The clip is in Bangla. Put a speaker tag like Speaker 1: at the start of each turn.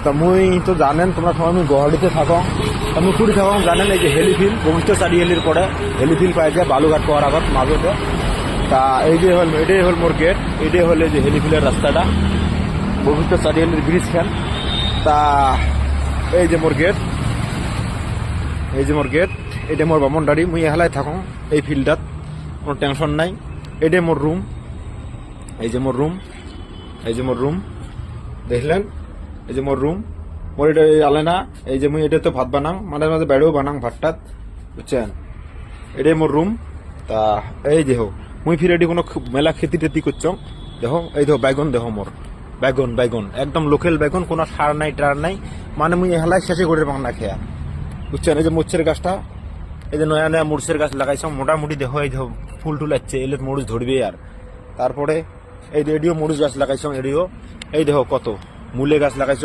Speaker 1: তা মুই তো জানেন তোমরা সবাই আমি গুয়াহাটিতে থাকো, আমি কুড়ি থাকো জানেন এই যে হেলিফিল বশিষ্ঠ চারিয়ালির পরে হেলিফিল পাই যায় বালুঘাট পাওয়ার আগত মাজতে। তা এই যে হল এটাই হল মোর গেট, এটাই হল এই যে হেলিফিলের রাস্তাটা বশিষ্ঠ চারিয়ালির ব্রিজ খান। তা এই যে মোর গেট, এই যে মোর গেট, এটা মোর বামনডারি, মুই এহালাই থাকো এই ফিল্ডত, কোনো টেনশন নাই। এটাই মোর রুম, এই যে মোর রুম, এই যে মোর রুম দেখলেন, এই যে মোর রুম, মোর এটা আলেনা। এই যে মুই এটা তো ভাত বানাং, মাঝে মাঝে বেড়েও বানাং ভাতটাত, বুঝছেন। এটাই মোর রুম। তা এই দেখো মুই ফির এটি কোনো মেলা খেতি টেতি করছ, দেখো এই দেখো বেগুন, দেখো মোর বেগুন, বেগুন একদম লোকাল বেগুন, কোনো সার নাই টার নাই, মানে মুই এহালাই শেষে করে পাং না খেয়া, বুঝছেন। এই যে মুরচের গাছটা, এই যে নয়া নয়া মুরচের গাছ লাগাইছ, মোটামুটি দেখো এই দেখো ফুল টুল আসছে, এলে মরিচ ধরবে। আর তারপরে এই যে এডিও মরিচ গাছ লাগাইছ, এডিও এই দেখো কত মূলে গাছ লাগাইছ।